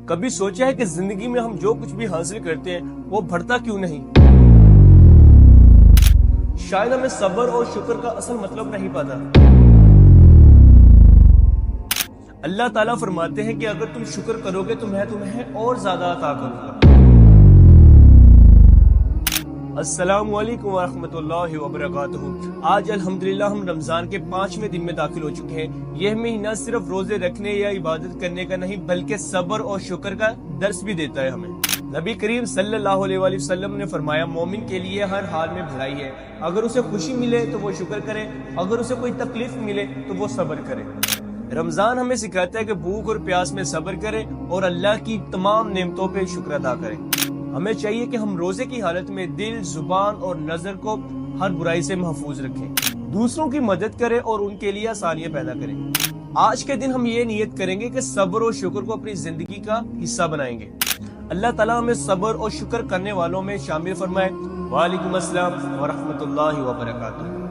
کبھی سوچا ہے کہ زندگی میں ہم جو کچھ بھی حاصل کرتے ہیں وہ بڑھتا کیوں نہیں؟ شاید ہمیں صبر اور شکر کا اصل مطلب نہیں پتا۔ اللہ تعالیٰ فرماتے ہیں کہ اگر تم شکر کرو گے تو میں تمہیں اور زیادہ عطا کروں گا۔ السلام علیکم ورحمۃ اللہ وبرکاتہ۔ آج الحمدللہ ہم رمضان کے 5ویں دن میں داخل ہو چکے ہیں۔ یہ مہینہ صرف روزے رکھنے یا عبادت کرنے کا نہیں بلکہ صبر اور شکر کا درس بھی دیتا ہے ہمیں۔ نبی کریم صلی اللہ علیہ وآلہ وسلم نے فرمایا مومن کے لیے ہر حال میں بھلائی ہے، اگر اسے خوشی ملے تو وہ شکر کرے، اگر اسے کوئی تکلیف ملے تو وہ صبر کرے۔ رمضان ہمیں سکھاتا ہے کہ بھوک اور پیاس میں صبر کرے اور اللہ کی تمام نعمتوں پہ شکر ادا کرے۔ ہمیں چاہیے کہ ہم روزے کی حالت میں دل، زبان اور نظر کو ہر برائی سے محفوظ رکھیں، دوسروں کی مدد کریں اور ان کے لیے آسانیاں پیدا کریں۔ آج کے دن ہم یہ نیت کریں گے کہ صبر اور شکر کو اپنی زندگی کا حصہ بنائیں گے۔ اللہ تعالیٰ ہمیں صبر اور شکر کرنے والوں میں شامل فرمائے۔ وعلیکم السلام ورحمۃ اللہ وبرکاتہ۔